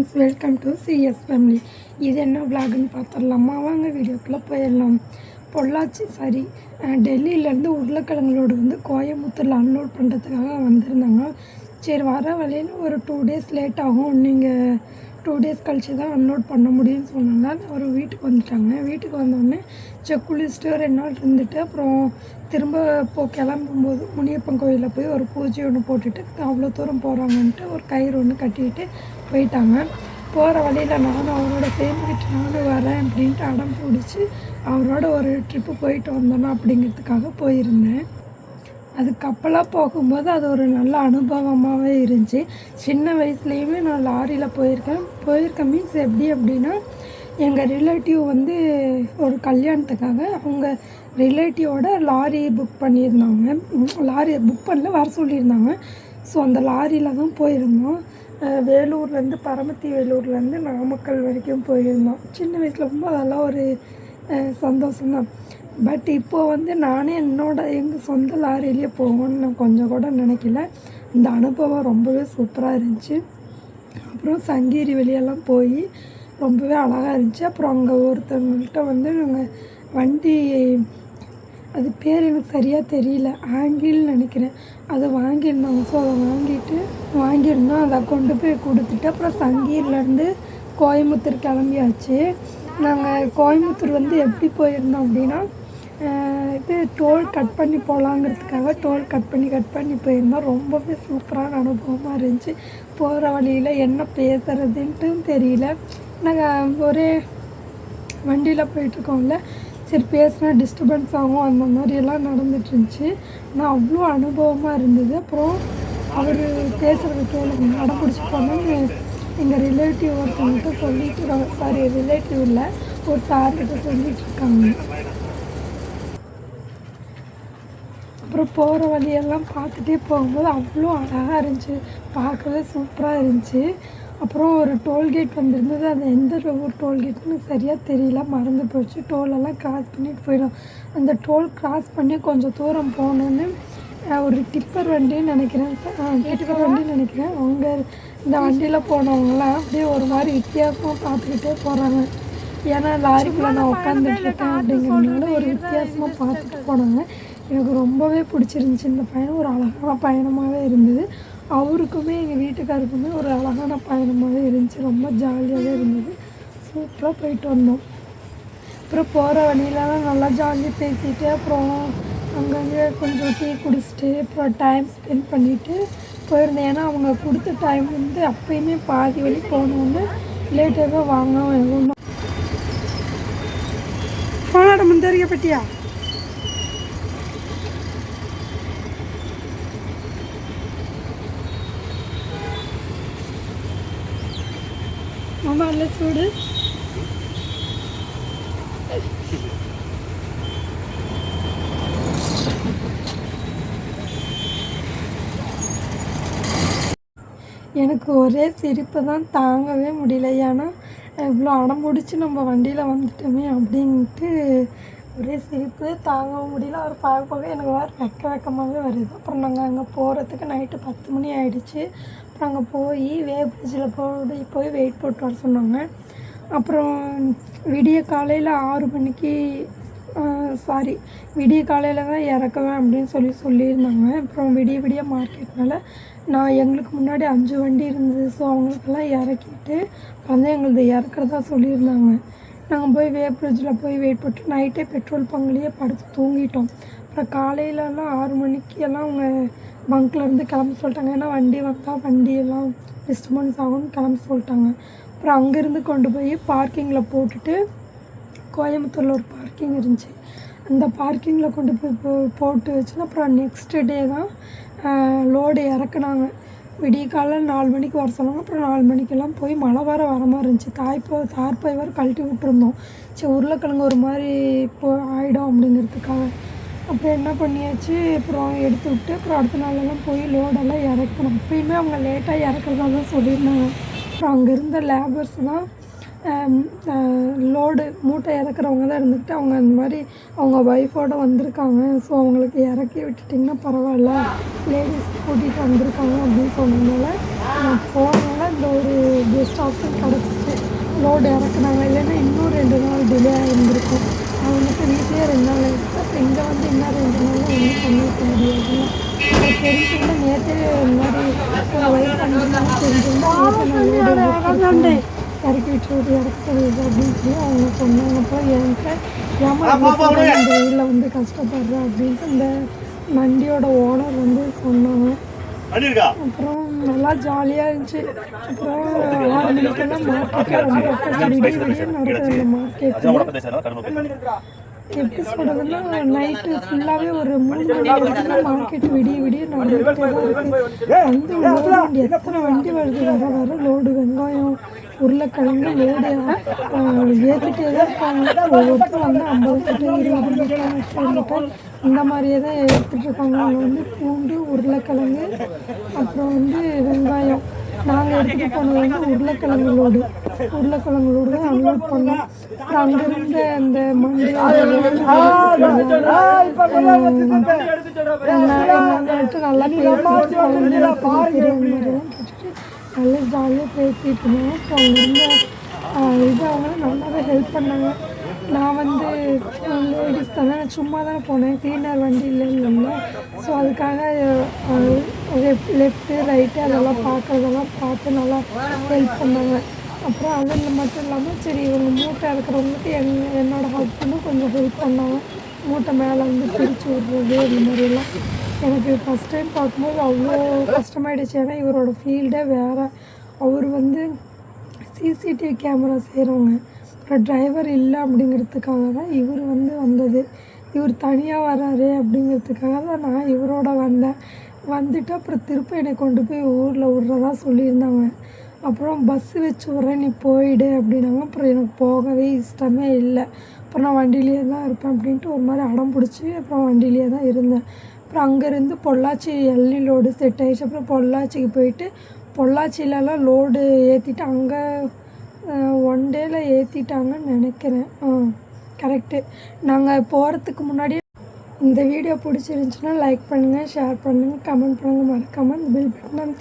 Friends, welcome to CS family. இது என்ன விளாகுன்னு பார்த்துடலாமா? வாங்க வீடியோக்குள்ளே போயிடலாம். டெல்லியிலேருந்து உருளைக்கிழங்களோடு கோயம்புத்தூரில் அன்லோட் பண்ணுறதுக்காக வந்திருந்தாங்க. சரி, வர வழியில் ஒரு 2 days லேட் ஆகும், நீங்கள் 2 days கழிச்சு தான் அன்லோட் பண்ண முடியும்னு சொன்னாங்க. அவர் வீட்டுக்கு வந்துட்டாங்க. வீட்டுக்கு வந்தோடனே குளிச்சுட்டு 2 நாள் இருந்துட்டு அப்புறம் திரும்ப கிளம்பும்போது முனியப்பன் கோயிலில் போய் ஒரு பூஜை ஒன்று போட்டுட்டு அவ்வளோ தூரம் போகிறாங்கன்ட்டு ஒரு கயிறு ஒன்று கட்டிக்கிட்டு போயிட்டாங்க. போகிற வழியில் நானும் அவரோட சேர்ந்துக்கிட்டு நானும் வரேன் அப்படின்ட்டு அடம் பிடிச்சி அவரோட ஒரு ட்ரிப்பு போயிட்டு வந்தோன்னா அப்படிங்கிறதுக்காக போயிருந்தேன். அது கப்பலாக போகும்போது அது ஒரு நல்ல அனுபவமாகவே இருந்துச்சு. சின்ன வயசுலேயுமே நான் லாரியில் போயிருக்கேன் மீன்ஸ் எப்படி அப்படின்னா, எங்கள் ரிலேட்டிவ் ஒரு கல்யாணத்துக்காக அவங்க ரிலேட்டிவோட லாரி புக் பண்ணியிருந்தாங்க. லாரி புக் பண்ணல, வர சொல்லியிருந்தாங்க. ஸோ அந்த லாரியில் தான் போயிருந்தோம். வேலூர்லேருந்து பரமத்தி வேலூர்லேருந்து நாமக்கல் வரைக்கும் போயிருந்தோம். சின்ன வயசில் ரொம்ப அதெல்லாம் ஒரு சந்தோஷம்தான். பட் இப்போது நானே எங்கள் சொந்த லாரியிலேயே போகணும்னு நான் கொஞ்சம் கூட நினைக்கல. அந்த அனுபவம் ரொம்பவே சூப்பராக இருந்துச்சு. அப்புறம் சங்ககிரி வெளியெல்லாம் போய் ரொம்பவே அழகாக இருந்துச்சு. அப்புறம் அங்கே ஒருத்தவங்கள்ட்ட நாங்கள் வண்டி, அது பேர் எனக்கு சரியாக தெரியல, ஆங்கிள்னு நினைக்கிறேன், அதை வாங்கியிருந்தாங்க. ஸோ அதை வாங்கியிருந்தோம். அதை கொண்டு போய் கொடுத்துட்டு அப்புறம் சங்ககிரிலேருந்து கோயம்புத்தூர் கிளம்பியாச்சு. நாங்கள் கோயம்புத்தூர் எப்படி போயிருந்தோம் அப்படின்னா, டோல் கட் பண்ணி போகலாங்கிறதுக்காக டோல் கட் பண்ணி போயிருந்தோம். ரொம்பவே சூப்பரான அனுபவமாக இருந்துச்சு. போகிற வழியில் என்ன பேசுகிறதுன்ட்டும் தெரியல. நாங்கள் ஒரே வண்டியில் போயிட்டுருக்கோம்ல, சரி பேசினா டிஸ்டர்பன்ஸ் ஆகும், அந்த மாதிரியெல்லாம் நடந்துகிட்ருந்துச்சு. ஆனால் அவ்வளோ அனுபவமாக இருந்தது. அப்புறம் அவர் பேசுகிறது கேளுங்க, அடம் பிடிச்சி போனோன்னு எங்கள் ரிலேட்டிவ் ஒருத்தவங்கள்ட்ட சொல்லிட்டு, ரிலேட்டிவ் இல்லை, ஒரு சார்கிட்ட சொல்லிகிட்ருக்காங்க. அப்புறம் போகிற வழியெல்லாம் பார்த்துட்டே போகும்போது அவ்வளோ அழகாக இருந்துச்சு, பார்க்கவே சூப்பராக இருந்துச்சு. அப்புறம் ஒரு டோல்கேட் வந்திருந்தது. அது எந்த ஊர் டோல்கேட்னு சரியாக தெரியல, மறந்து போச்சு. டோலெல்லாம் கிராஸ் பண்ணிட்டு போயிடும். அந்த டோல் கிராஸ் பண்ணி கொஞ்சம் தூரம் போனோன்னு ஒரு டிப்பர் வண்டின்னு நினைக்கிறேன், அவங்க இந்த வண்டியில் போனவங்களாம் அப்படியே ஒரு மாதிரி வித்தியாசமாக பார்த்துக்கிட்டே போகிறாங்க. ஏன்னா லாரிக்குள்ளே நான் உட்காந்துட்ருக்கேன் அப்படிங்கிறதுனால ஒரு வித்தியாசமாக பார்த்துட்டு போனாங்க. எனக்கு ரொம்பவே பிடிச்சிருந்துச்சி. இந்த பயணம் ஒரு அழகான பயணமாகவே இருந்தது. அவருக்குமே எங்கள் வீட்டுக்காருக்குமே ஒரு அழகான பயணமாகவே இருந்துச்சு. ரொம்ப ஜாலியாகவே இருந்தது. சூப்பராக போயிட்டு வந்தோம். அப்புறம் போகிற வழியிலலாம் நல்லா ஜாலியாக பேசிட்டு அப்புறம் அங்கங்கே கொஞ்சம் டீ குடிச்சிட்டு அப்புறம் டைம் ஸ்பெண்ட் பண்ணிவிட்டு போயிருந்தேன். ஏன்னா அவங்க கொடுத்த டைம் அப்போயுமே பாதி வழி போனோன்னு லேட்டாக வாங்க போனாட முந்தரிக்க பட்டியா மாமா இல்லை சூடு. எனக்கு ஒரே சிரிப்பு தான், தாங்கவே முடியல. ஏன்னா இவ்வளோ அடம் பிடிச்சி நம்ம வண்டியில் வந்துட்டோமே அப்படின்ட்டு ஒரே சிரிப்பு, தாங்கவும் முடியல. அவர் பார்க்க எனக்கு வெக்கமாகவே வருது. அப்புறம் நாங்கள் அங்கே போகிறதுக்கு நைட்டு 10 மணி ஆகிடுச்சு. அப்புறம் அங்கே போய் பிரிட்ஜில் போய் வெயிட் போட்டு வர சொன்னாங்க. அப்புறம் விடிய காலையில் 6 மணிக்கு விடிய காலையில் தான் இறக்குவேன் அப்படின்னு சொல்லியிருந்தாங்க. அப்புறம் விடிய மார்க்கெட்னால எங்களுக்கு முன்னாடி 5 வண்டி இருந்தது. ஸோ அவங்களுக்கெல்லாம் இறக்கிட்டு எங்களது இறக்குறதா சொல்லியிருந்தாங்க. நாங்கள் போய் பிரிட்ஜில் போய் வெயிட் போட்டு நைட்டே பெட்ரோல் பங்க்லேயே படுத்து தூங்கிட்டோம். அப்புறம் காலையிலலாம் 6 மணிக்கு எல்லாம் அவங்க பங்க்லேருந்து கிளம்ப சொல்லிட்டாங்க. ஏன்னா வண்டி வந்தால் வண்டியெல்லாம் டிஸ்டர்பன்ஸ் ஆகும்னு கிளம்ப சொல்லிட்டாங்க. அப்புறம் அங்கேருந்து கொண்டு போய் பார்க்கிங்கில் போட்டுட்டு, கோயம்புத்தூரில் ஒரு பார்க்கிங் இருந்துச்சு, அந்த பார்க்கிங்கில் கொண்டு போய் போட்டு வச்சுன்னா அப்புறம் நெக்ஸ்ட் டே தான் லோடு இறக்குனாங்க. விடிய காலையில் 4 மணிக்கு வர சொன்னாங்க. அப்புறம் 4 மணிக்கெல்லாம் போய் மழை வர மாதிரி இருந்துச்சு. தார்பாய் வேறு கழட்டி விட்டுருந்தோம். சரி, உருளைக்கிழங்கு ஒரு மாதிரி ஆகிடும் அப்படிங்கிறதுக்காக. அப்புறம் என்ன பண்ணியாச்சு, அப்புறம் எடுத்து விட்டு அப்புறம் அடுத்த நாளெல்லாம் போய் லோடெல்லாம் இறக்கணும். அப்பயுமே அவங்க லேட்டாக இறக்குறதா தான் சொல்லியிருந்தாங்க. அப்புறம் அங்கே இருந்த லேபர்ஸ் தான் லோடு மூட்டை இறக்குறவங்க தான் இருந்துக்கிட்டு அவங்க அந்த மாதிரி அவங்க ஒய்ஃபோடு வந்திருக்காங்க. ஸோ அவங்களுக்கு இறக்கி விட்டுட்டிங்கன்னா பரவாயில்ல, லேடிஸ் கூட்டிகிட்டு வந்திருக்காங்க அப்படின்னு சொன்னதுனால நான் போனதுனால இந்த ஒரு பெஸ்ட் ஆப்ஷன் கிடச்சிச்சு. லோடு இறக்குனாங்க, இல்லைன்னா இன்னும் 2 நாள் டிலே ஆகிருந்திருக்கும். அவங்களுக்கு வீட்லேயே 2 நாள் ஆகிடுச்சு. அப்புறம் இங்கே வந்து இன்னும் 2 நாளில் ஒன்றும் பண்ணியிருக்க முடியாதுல்ல. அப்புறம் தெரிஞ்சுன்னா நேற்றே இந்த மாதிரி வெயிட் பண்ணிருந்தாங்க. தெரிஞ்சிருந்தா நேற்று நான் லோடு இறக்கி விட்டு இறக்க சொல்லிடுது அப்படின்னு சொல்லி அவங்க சொன்னாங்க. அப்புறம் என்கிட்ட இந்த வெயிலில் வந்து கஷ்டப்படுறேன் அப்படின்ட்டு இந்த வண்டியோட ஓனர் வந்து சொன்னாங்க. அப்புறம் நல்லா ஜாலியாக இருந்துச்சு. அப்புறம் 6 மணிக்கெல்லாம் மார்க்கெட்டில் ரொம்ப விடிய நடக்குது. அந்த மார்க்கெட்டு எப்படி சொல்கிறதுன்னா நைட்டு ஃபுல்லாகவே ஒரு 3 மணி வரைக்கும் மார்க்கெட் விடிய நடந்துகிட்டே தான் இருக்குது. வந்து லோடு வண்டி எத்தனை வண்டி வருது, வர லோடு வெங்காயம் உருளைக்கிழங்கு லோடு ஏற்றிட்டே தான் இருக்காங்க. ஒவ்வொருத்தரும் வந்து 50 மூட்டை 20 மூட்டை 30 மூட்டை இந்த மாதிரியே தான் எடுத்துகிட்டு இருக்காங்க. அங்கே வந்து பூண்டு உருளைக்கிழங்கு அப்புறம் வந்து வெங்காயம். நாங்கள் எடுத்துகிட்டு போனது வந்து உருளைக்கிழங்கு லோடு தான் அன்லோட் பண்ணோம். அப்புறம் அங்கேருந்து அந்த மண்டியோட நல்லா பேசிட்டு குழந்தைங்க மாதிரிலாம் கேட்டுட்டு நல்லா ஜாலியாக பேசிகிட்டு இருந்தோம். அப்புறம் அங்கேருந்து அவங்களும் நல்லாவே ஹெல்ப் பண்ணாங்க. நான் வந்து லேடிஸ் தானே, சும்மா தானே போனேன், க்ளீனர் வண்டி இல்லைல்ல. ஸோ அதுக்காக லெஃப்ட்டு ரைட்டு அதெல்லாம் பார்த்து நல்லா ஹெல்ப் பண்ணாங்க. அப்புறம் அதில் மட்டும் இல்லாமல் சரி இவங்க மூட்டை இருக்கிறவங்களுக்கு என்னோடய ஹஸ்பண்டும் கொஞ்சம் ஹெல்ப் பண்ணாங்க. மூட்டை மேலே வந்து பிரித்து விட்றது இந்த மாதிரிலாம். எனக்கு ஃபஸ்ட் டைம் பார்க்கும்போது அவ்வளோ கஷ்டமாயிடுச்சு. ஏன்னா இவரோட ஃபீல்டே வேறு. அவர் வந்து சிசிடிவி கேமரா செய்கிறவங்க. அப்புறம் டிரைவர் இல்லை அப்படிங்கிறதுக்காக தான் இவர் வந்து வந்தது. இவர் தனியாக வராரு அப்படிங்கிறதுக்காக தான் நான் இவரோட வந்துட்டு அப்புறம் திருப்ப என்னை கொண்டு போய் ஊரில் விட்றதா சொல்லியிருந்தாங்க. அப்புறம் பஸ்ஸு வச்சு விட்றேன் நீ போயிடு அப்படின்னாங்க. அப்புறம் எனக்கு போகவே இஷ்டமே இல்லை. அப்புறம் நான் வண்டியிலே தான் இருப்பேன் அப்படின்ட்டு ஒரு மாதிரி அடம் பிடிச்சி அப்புறம் வண்டியிலே தான் இருந்தேன். அப்புறம் அங்கேருந்து பொள்ளாச்சி எல்இ லோடு செட் ஆகிடுச்சு. அப்புறம் பொள்ளாச்சிக்கு போயிட்டு பொள்ளாச்சியிலலாம் லோடு ஏற்றிட்டு அங்கே 1 டேயில் ஏற்றிட்டாங்கன்னு நினைக்கிறேன். கரெக்டு. நாங்கள் போகிறதுக்கு முன்னாடியே இந்த வீடியோ பிடிச்சிருந்துச்சின்னா லைக் பண்ணுங்கள், ஷேர் பண்ணுங்கள், கமெண்ட் பண்ணுங்கள். மறக்காமல் இந்த பெல் பட்டன்